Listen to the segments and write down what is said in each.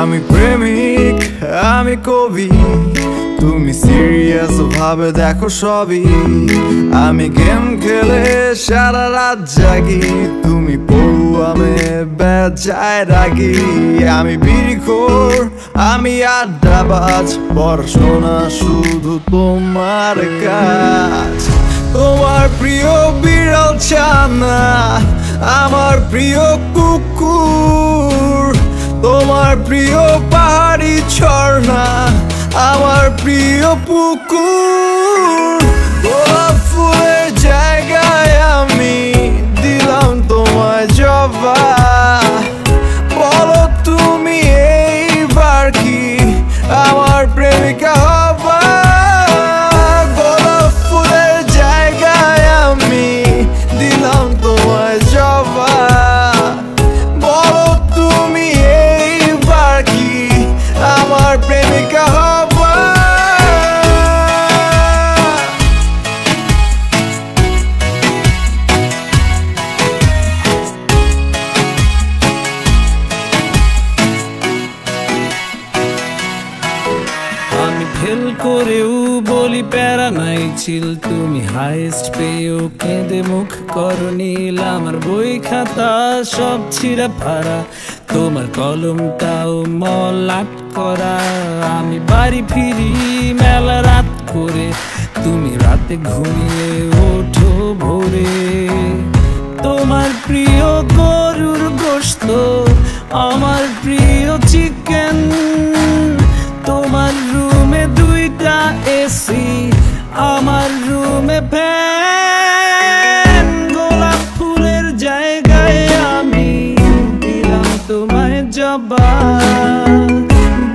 আমি প্রেমিক, আমি কবি, তুমি সিরিয়াস ভাবে দেখো সবই। আমি গেম খেলে সারা রাত জাগি, তুমি পড়ুয়ামে বেজায় রাগি। আমি বিড়িখোর, আমি আড্ডাবাজ, পড়াশোনা শুধু তোমার কাজ। তোমার প্রিয় বিড়াল ছানা, আমার প্রিয় কুকুর। তোমার প্রিয় পাহাড়ি ঝর্ণা, আমার প্রিয় পুকুর। গোলাপ ফুলের জায়গায় আমি দিলাম তোমায় জবা। বলো তুমি এইবার কি আমার প্রেমিকা হবা? গোলাপ ফুলের জায়গায় আমি দিলাম তোমায় জবা। বলো তুমি এইবার কি আমার প্রেমিকা হবা? আমি ফেল করেও বলি প্যারা নাই ছিল, তুমি হাইস্ট পেয়েও কেঁদে মুখ করো নীল। আমার বই খাতা সব ছিঁড়া ফাড়া, তোমার কলমটাও মলাট করা। আমি বাড়ি ফিরি মেলা রাত করে, তুমি রাতে ঘুমিয়ে ওঠো ভোরে। তোমার প্রিয় গরুর গোশত, আমার প্রিয় চিকেন। তোমার রুমে দুইটা এসি, আমার রুমে ফ্যান। গোলাপ ফুলের জায়গায় আমি দিলাম তোমায় জবা।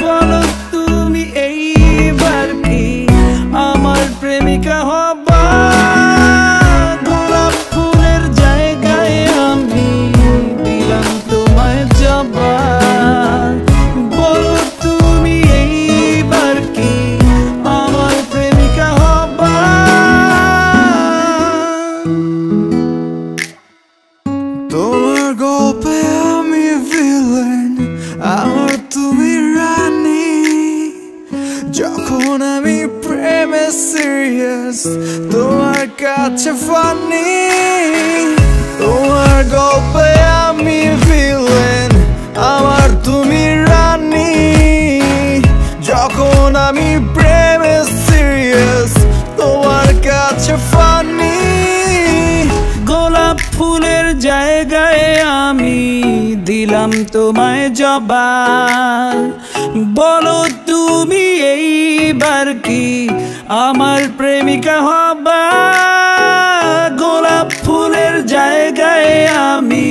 বলো তুমি এইবার কি আমার প্রেমিকা হবা? গোলাপ ফুলের জায়গায় আমি দিলাম তোমায় জবা। বলো তুমি এইবার কি আমার প্রেমিকা হবা? তোমার গল্পে আমি ভিলেন, আমার তুমি রানী। যখন আমি প্রেমে সিরিয়াস, তোমার কাছে ফানি। তোমার গল্পে আমি ভিলেন, আমার তুমি রানী। যখন আমি প্রেমে সিরিয়াস, তোমার কাছে ফানি। গোলাপ ফুলের জায়গায় আমি দিলাম তোমায় জবা। বলো তুমি এইবার কি আমার প্রেমিকা হবা? গোলাপ ফুলের জায়গায় আমি